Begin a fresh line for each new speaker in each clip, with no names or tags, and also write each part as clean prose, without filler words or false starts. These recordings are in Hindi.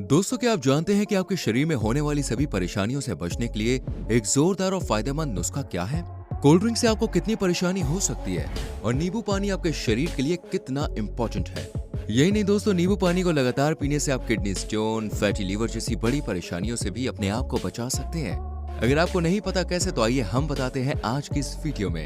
दोस्तों, क्या आप जानते हैं कि आपके शरीर में होने वाली सभी परेशानियों से बचने के लिए एक जोरदार और फायदेमंद नुस्खा क्या है? कोल्ड ड्रिंक से आपको कितनी परेशानी हो सकती है और नींबू पानी आपके शरीर के लिए कितना इम्पोर्टेंट है। यही नहीं दोस्तों, नींबू पानी को लगातार पीने से आप किडनी स्टोन, फैटी लीवर जैसी बड़ी परेशानियों से भी अपने आप को बचा सकते हैं। अगर आपको नहीं पता कैसे, तो आइए हम बताते हैं आज की इस वीडियो में।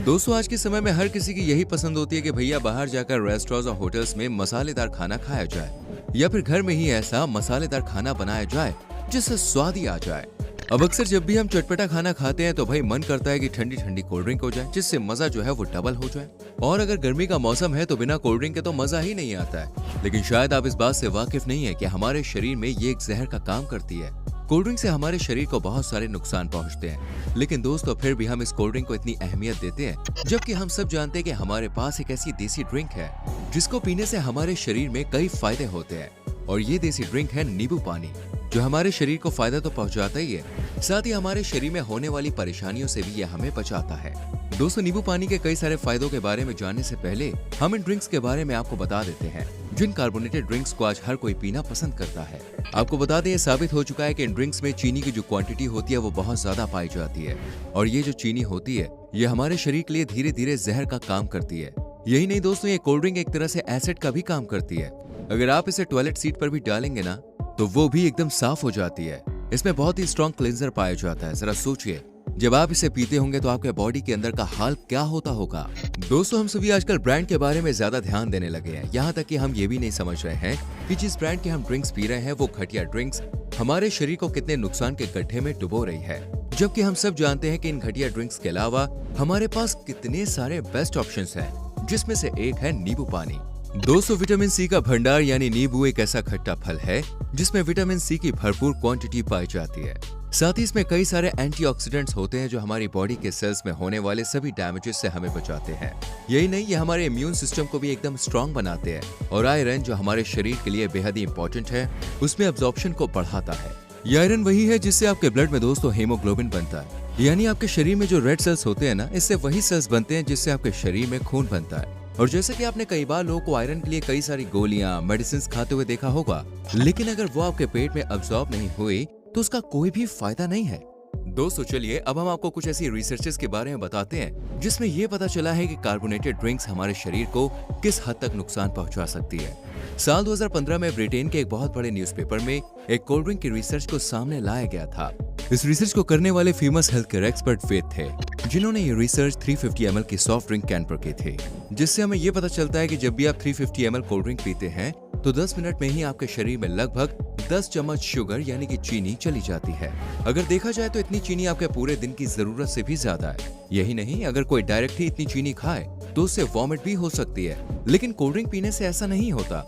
दोस्तों, आज के समय में हर किसी की यही पसंद होती है कि भैया बाहर जाकर रेस्टोरेंट्स और होटल्स में मसालेदार खाना खाया जाए या फिर घर में ही ऐसा मसालेदार खाना बनाया जाए जिससे स्वाद ही आ जाए। अब अक्सर जब भी हम चटपटा खाना खाते हैं तो भाई मन करता है कि ठंडी ठंडी कोल्ड ड्रिंक हो जाए, जिससे मजा जो है वो डबल हो जाए। और अगर गर्मी का मौसम है तो बिना कोल्ड ड्रिंक के तो मजा ही नहीं आता है। लेकिन शायद आप इस बात से वाकिफ नहीं है कि हमारे शरीर में ये एक जहर का काम करती है। कोल्ड ड्रिंक से हमारे शरीर को बहुत सारे नुकसान पहुंचते हैं, लेकिन दोस्तों फिर भी हम इस कोल्ड ड्रिंक को इतनी अहमियत देते हैं, जबकि हम सब जानते हैं कि हमारे पास एक ऐसी देसी ड्रिंक है जिसको पीने से हमारे शरीर में कई फायदे होते हैं। और ये देसी ड्रिंक है नींबू पानी, जो हमारे शरीर को फायदा तो पहुंचाता ही है, साथ ही हमारे शरीर में होने वाली परेशानियों से भी ये हमें बचाता है। दोस्तों, नींबू पानी के कई सारे फायदों के बारे में जानने से पहले हम इन ड्रिंक्स के बारे में आपको बता देते हैं, जिन कार्बोनेटेड ड्रिंक्स को आज हर कोई पीना पसंद करता है। आपको बता दें, ये साबित हो चुका है कि इन ड्रिंक्स में चीनी की जो क्वांटिटी होती है वो बहुत ज्यादा पाई जाती है, और ये जो चीनी होती है ये हमारे शरीर के लिए धीरे धीरे जहर का काम करती है। यही नहीं दोस्तों, ये कोल्ड ड्रिंक एक तरह से एसिड का भी काम करती है। अगर आप इसे टॉयलेट सीट पर भी डालेंगे ना, तो वो भी एकदम साफ हो जाती है। इसमें बहुत ही स्ट्रॉन्ग क्लींजर पाया जाता है। जरा सोचिए, जब आप इसे पीते होंगे तो आपके बॉडी के अंदर का हाल क्या होता होगा। दोस्तों, हम सभी आजकल ब्रांड के बारे में ज्यादा ध्यान देने लगे हैं, यहाँ तक कि हम ये भी नहीं समझ रहे हैं कि जिस ब्रांड के हम ड्रिंक्स पी रहे हैं वो घटिया ड्रिंक्स हमारे शरीर को कितने नुकसान के गड्ढे में डुबो रही है। जबकि हम सब जानते हैं कि इन घटिया ड्रिंक्स के अलावा हमारे पास कितने सारे बेस्ट ऑप्शंस हैं, जिसमें से एक है नींबू पानी। दोस्तों, विटामिन सी का भंडार यानी नींबू एक ऐसा खट्टा फल है जिसमें विटामिन सी की भरपूर क्वांटिटी पाई जाती है। साथ ही इसमें कई सारे एंटीऑक्सीडेंट्स होते हैं जो हमारी बॉडी के सेल्स में होने वाले सभी डैमेजेस से हमें बचाते हैं। यही नहीं, ये हमारे इम्यून सिस्टम को भी एकदम स्ट्रांग बनाते हैं। और आयरन, जो हमारे शरीर के लिए बेहद ही इंपॉर्टेंट है, उसमें अब्जॉर्प्शन को बढ़ाता है। ये आयरन वही है जिससे आपके ब्लड में दोस्तों हीमोग्लोबिन बनता है, यानी आपके शरीर में जो रेड सेल्स होते हैं ना, इससे वही सेल्स बनते हैं जिससे आपके शरीर में खून बनता है। और जैसे कि आपने कई बार लोगों को आयरन के लिए कई सारी गोलियां, मेडिसिन खाते हुए देखा होगा, लेकिन अगर वो आपके पेट में अब्सॉर्ब नहीं हुई तो उसका कोई भी फायदा नहीं है। दोस्तों, चलिए अब हम आपको कुछ ऐसी रिसर्चेस के बारे में बताते हैं जिसमें ये पता चला है कि कार्बोनेटेड ड्रिंक्स हमारे शरीर को किस हद तक नुकसान पहुंचा सकती है। साल 2015 में ब्रिटेन के एक बहुत बड़े न्यूज़पेपर में एक कोल्ड ड्रिंक की रिसर्च को सामने लाया गया था। इस रिसर्च को करने वाले फेमस हेल्थ केयर एक्सपर्ट वेद थे, जिन्होंने ये रिसर्च 350 ml की सॉफ्ट ड्रिंक कैन पर की थी, जिससे हमें ये पता चलता है कि जब भी आप 350 ml कोल्ड ड्रिंक पीते हैं तो 10 मिनट में ही आपके शरीर में लगभग 10 चम्मच शुगर यानी कि चीनी चली जाती है। अगर देखा जाए तो इतनी चीनी आपके पूरे दिन की जरूरत से भी ज्यादा है। यही नहीं, अगर कोई डायरेक्ट ही इतनी चीनी खाए तो उससे वॉमिट भी हो सकती है। लेकिन कोल्ड ड्रिंक पीने से ऐसा नहीं होता,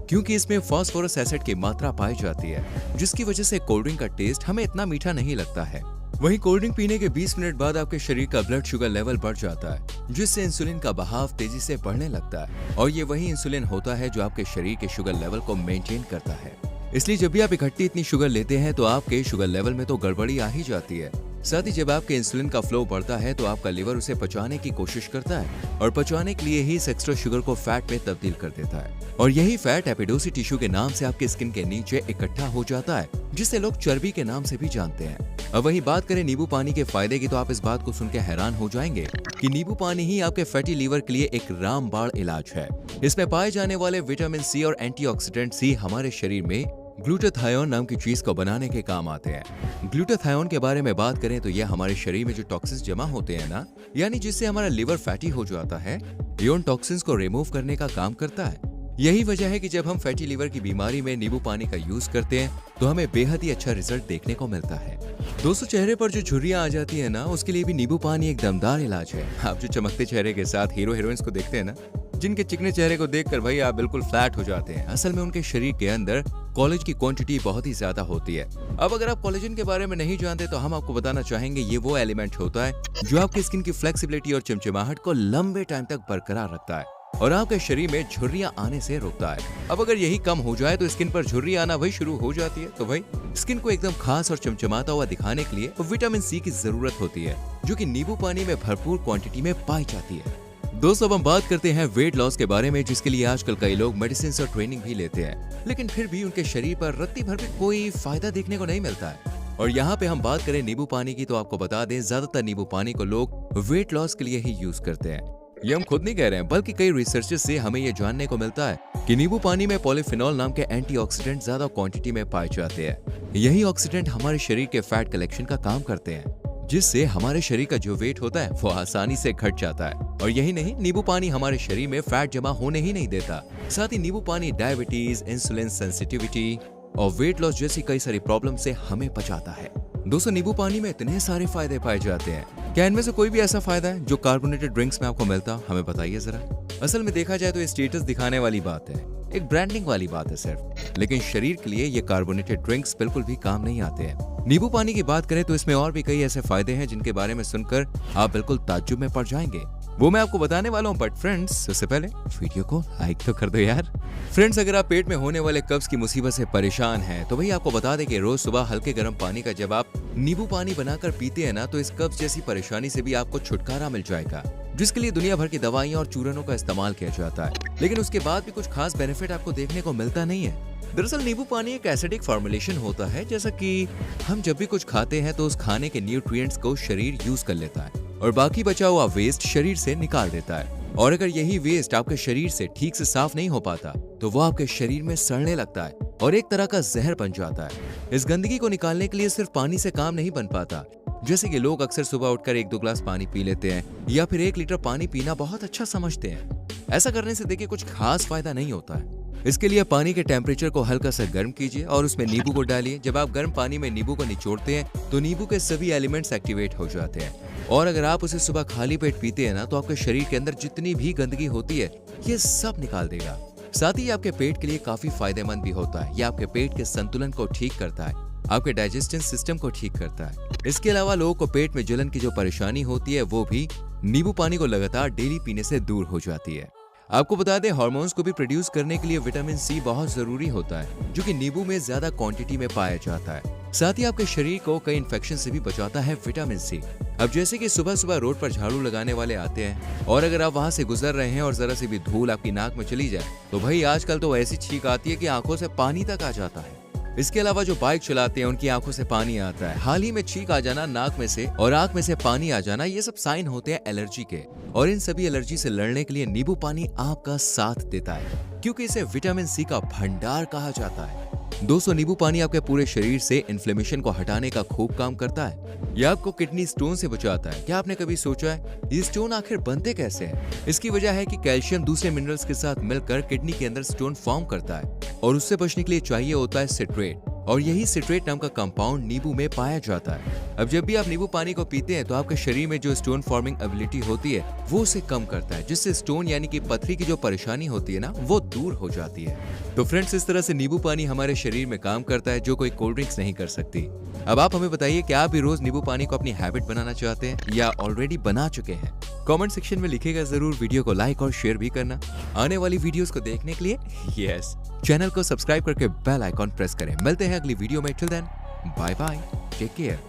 क्योंकि इसमें फास्फोरस एसिड की मात्रा पाई जाती है, जिसकी वजह से कोल्ड ड्रिंक का टेस्ट हमें इतना मीठा नहीं लगता है। वहीं कोल्ड ड्रिंक पीने के 20 मिनट बाद आपके शरीर का ब्लड शुगर लेवल बढ़ जाता है, जिससे इंसुलिन का बहाव तेजी से बढ़ने लगता है। और ये वही इंसुलिन होता है जो आपके शरीर के शुगर लेवल को मेंटेन करता है। इसलिए जब भी आप इकट्ठी इतनी शुगर लेते हैं तो आपके शुगर लेवल में तो गड़बड़ी आ ही जाती है। साथ ही जब आपके इंसुलिन का फ्लो बढ़ता है तो आपका लिवर उसे पचाने की कोशिश करता है, और पचाने के लिए ही इस एक्स्ट्रा शुगर को फैट में तब्दील कर देता है। और यही फैट एपिडोसी टिश्यू के नाम से आपके स्किन के नीचे इकट्ठा हो जाता है, जिसे लोग चर्बी के नाम से भी जानते हैं। अब वही बात करें नींबू पानी के फायदे की, तो आप इस बात को सुन के हैरान हो जाएंगे कि नींबू पानी ही आपके फैटी लीवर के लिए एक रामबाण इलाज है। इसमें पाए जाने वाले विटामिन सी और एंटीऑक्सीडेंट सी हमारे शरीर में ग्लूटाथायोन नाम की चीज को बनाने के काम आते हैं। ग्लूटाथायोन के बारे में बात करें तो यह हमारे शरीर में जो टॉक्सिन्स जमा होते हैं ना, यानी जिससे हमारा लिवर फैटी हो जाता है, ये उन टॉक्सिन्स को रिमूव करने का काम करता है। यही वजह है कि जब हम फैटी लीवर की बीमारी में नींबू पानी का यूज करते हैं तो हमें बेहद ही अच्छा रिजल्ट देखने को मिलता है। दोस्तों, चेहरे पर जो झुर्रियां आ जाती है ना, उसके लिए भी नींबू पानी एक दमदार इलाज है। आप जो चमकते चेहरे के साथ हीरो हीरोइंस को देखते हैं ना, जिनके चिकने चेहरे को देखकर भाई आप बिल्कुल फ्लैट हो जाते हैं, असल में उनके शरीर के अंदर कोलेजन की क्वांटिटी बहुत ही ज्यादा होती है। अब अगर आप कोलेजन के बारे में नहीं जानते तो हम आपको बताना चाहेंगे, ये वो एलिमेंट होता है जो आपकी स्किन की फ्लेक्सिबिलिटी और चिमचिमाहट को लंबे टाइम तक बरकरार रखता है और आपके शरीर में झुर्रियां आने से रोकता है। अब अगर यही कम हो जाए तो स्किन पर झुर्रियां आना वही शुरू हो जाती है। तो भाई स्किन को एकदम खास और चमचमाता हुआ दिखाने के लिए विटामिन सी की जरूरत होती है, जो कि नींबू पानी में भरपूर क्वांटिटी में पाई जाती है। दोस्तों, अब हम बात करते हैं वेट लॉस के बारे में, जिसके लिए आजकल कई लोग मेडिसिन और ट्रेनिंग भी लेते हैं, लेकिन फिर भी उनके शरीर पर रत्ती भर भी कोई फायदा देखने को नहीं मिलता है। और यहाँ पे हम बात करें नींबू पानी की, तो आपको बता दें ज्यादातर नींबू पानी को लोग वेट लॉस के लिए ही यूज करते हैं। ये हम खुद नहीं कह रहे हैं, बल्कि कई रिसर्चेस से हमें ये जानने को मिलता है कि नींबू पानी में पॉलीफिनॉल नाम के एंटीऑक्सीडेंट ज्यादा क्वांटिटी में पाए जाते हैं। यही ऑक्सीडेंट हमारे शरीर के फैट कलेक्शन का काम करते हैं, जिससे हमारे शरीर का जो वेट होता है वो आसानी से घट जाता है। और यही नहीं, नींबू पानी हमारे शरीर में फैट जमा होने ही नहीं देता। साथ ही नींबू पानी डायबिटीज, इंसुलिन सेंसिटिविटी और वेट लॉस जैसी कई सारी प्रॉब्लम से हमें बचाता है। दोस्तों, नींबू पानी में इतने सारे फायदे पाए जाते हैं, क्या इनमें से कोई भी ऐसा फायदा है जो कार्बोनेटेड ड्रिंक्स में आपको मिलता? हमें बताइए जरा। असल में देखा जाए तो ये स्टेटस दिखाने वाली बात है, एक ब्रांडिंग वाली बात है सिर्फ, लेकिन शरीर के लिए ये कार्बोनेटेड ड्रिंक्स बिल्कुल भी काम नहीं आते हैं। नींबू पानी की बात करें तो इसमें और भी कई ऐसे फायदे हैं जिनके बारे में सुनकर आप बिल्कुल ताज्जुब में पड़ जाएंगे। वो मैं आपको बताने वाला हूँ, बट फ्रेंड्स सबसे पहले वीडियो को लाइक तो कर दो यार। फ्रेंड्स, अगर आप पेट में होने वाले कब्ज की मुसीबत से परेशान हैं, तो भाई आपको बता दें कि रोज सुबह हल्के गर्म पानी का जब आप नींबू पानी बनाकर पीते हैं ना, तो इस कब्ज जैसी परेशानी से भी आपको छुटकारा मिल जाएगा, जिसके लिए दुनिया भर की दवाइयां और चूरनों का इस्तेमाल किया जाता है, लेकिन उसके बाद भी कुछ खास बेनिफिट आपको देखने को मिलता नहीं है। दरअसल नींबू पानी एक एसिडिक फॉर्मुलेशन होता है, जैसा कि हम जब भी कुछ खाते हैं तो उस खाने के न्यूट्रिएंट्स को शरीर यूज कर लेता है और बाकी बचा हुआ वेस्ट शरीर से निकाल देता है। और अगर यही वेस्ट आपके शरीर से ठीक से साफ नहीं हो पाता, तो वो आपके शरीर में सड़ने लगता है और एक तरह का जहर बन जाता है। इस गंदगी को निकालने के लिए सिर्फ पानी से काम नहीं बन पाता, जैसे कि लोग अक्सर सुबह उठकर 1-2 ग्लास पानी पी लेते हैं या फिर 1 लीटर पानी पीना बहुत अच्छा समझते हैं। ऐसा करने से देखिए कुछ खास फायदा नहीं होता है। इसके लिए पानी के टेम्परेचर को हल्का सा गर्म कीजिए और उसमें नींबू को डालिए। जब आप गर्म पानी में नींबू को निचोड़ते हैं तो नींबू के सभी एलिमेंट्स एक्टिवेट हो जाते हैं, और अगर आप उसे सुबह खाली पेट पीते हैं ना, तो आपके शरीर के अंदर जितनी भी गंदगी होती है ये सब निकाल देगा। साथ ही आपके पेट के लिए काफी फायदेमंद भी होता है। ये आपके पेट के संतुलन को ठीक करता है, आपके डाइजेस्टिव सिस्टम को ठीक करता है। इसके अलावा लोगों को पेट में जलन की जो परेशानी होती है वो भी नींबू पानी को लगातार डेली पीने से दूर हो जाती है। आपको बता दें, हार्मोन्स को भी प्रोड्यूस करने के लिए विटामिन सी बहुत जरूरी होता है, जो कि नींबू में ज्यादा क्वांटिटी में पाया जाता है। साथ ही आपके शरीर को कई इन्फेक्शन से भी बचाता है विटामिन सी। अब जैसे कि सुबह सुबह रोड पर झाड़ू लगाने वाले आते हैं, और अगर आप वहां से गुजर रहे हैं और जरा सी भी धूल आपकी नाक में चली जाए, तो भाई आजकल तो ऐसी छींक आती है कि आंखों से पानी तक आ जाता है। इसके अलावा जो बाइक चलाते हैं उनकी आंखों से पानी आता है। हाल ही में छींक आ जाना, नाक में से और आंख में से पानी आ जाना, ये सब साइन होते हैं एलर्जी के, और इन सभी एलर्जी से लड़ने के लिए नींबू पानी आपका साथ देता है, क्योंकि इसे विटामिन सी का भंडार कहा जाता है। दोस्तों, नींबू पानी आपके पूरे शरीर से इन्फ्लेमेशन को हटाने का खूब काम करता है। यह आपको किडनी स्टोन से बचाता है। क्या आपने कभी सोचा है ये स्टोन आखिर बनते कैसे हैं? इसकी वजह है कि कैल्शियम दूसरे मिनरल्स के साथ मिलकर किडनी के अंदर स्टोन फॉर्म करता है, और उससे बचने के लिए चाहिए होता है सिट्रेट, और यही सिट्रेट नाम का कंपाउंड नींबू में पाया जाता है। अब जब भी आप नींबू पानी को पीते हैं तो आपके शरीर में जो स्टोन फॉर्मिंग एबिलिटी होती है वो उसे कम करता है, जिससे स्टोन यानी कि पथरी की जो परेशानी होती है ना, वो दूर हो जाती है। तो फ्रेंड्स, इस तरह से नींबू पानी हमारे शरीर में काम करता है, जो कोई कोल्ड ड्रिंक्स नहीं कर सकती। अब आप हमें बताइए, क्या आप भी रोज नींबू पानी को अपनी हैबिट बनाना चाहते हैं या ऑलरेडी बना चुके हैं? कमेंट सेक्शन में लिखिएगा जरूर। वीडियो को लाइक और शेयर भी करना। आने वाली वीडियोस को देखने के लिए यस, चैनल को सब्सक्राइब करके बेल आइकॉन प्रेस करें। मिलते हैं अगली वीडियो में। Till then, bye bye, take care.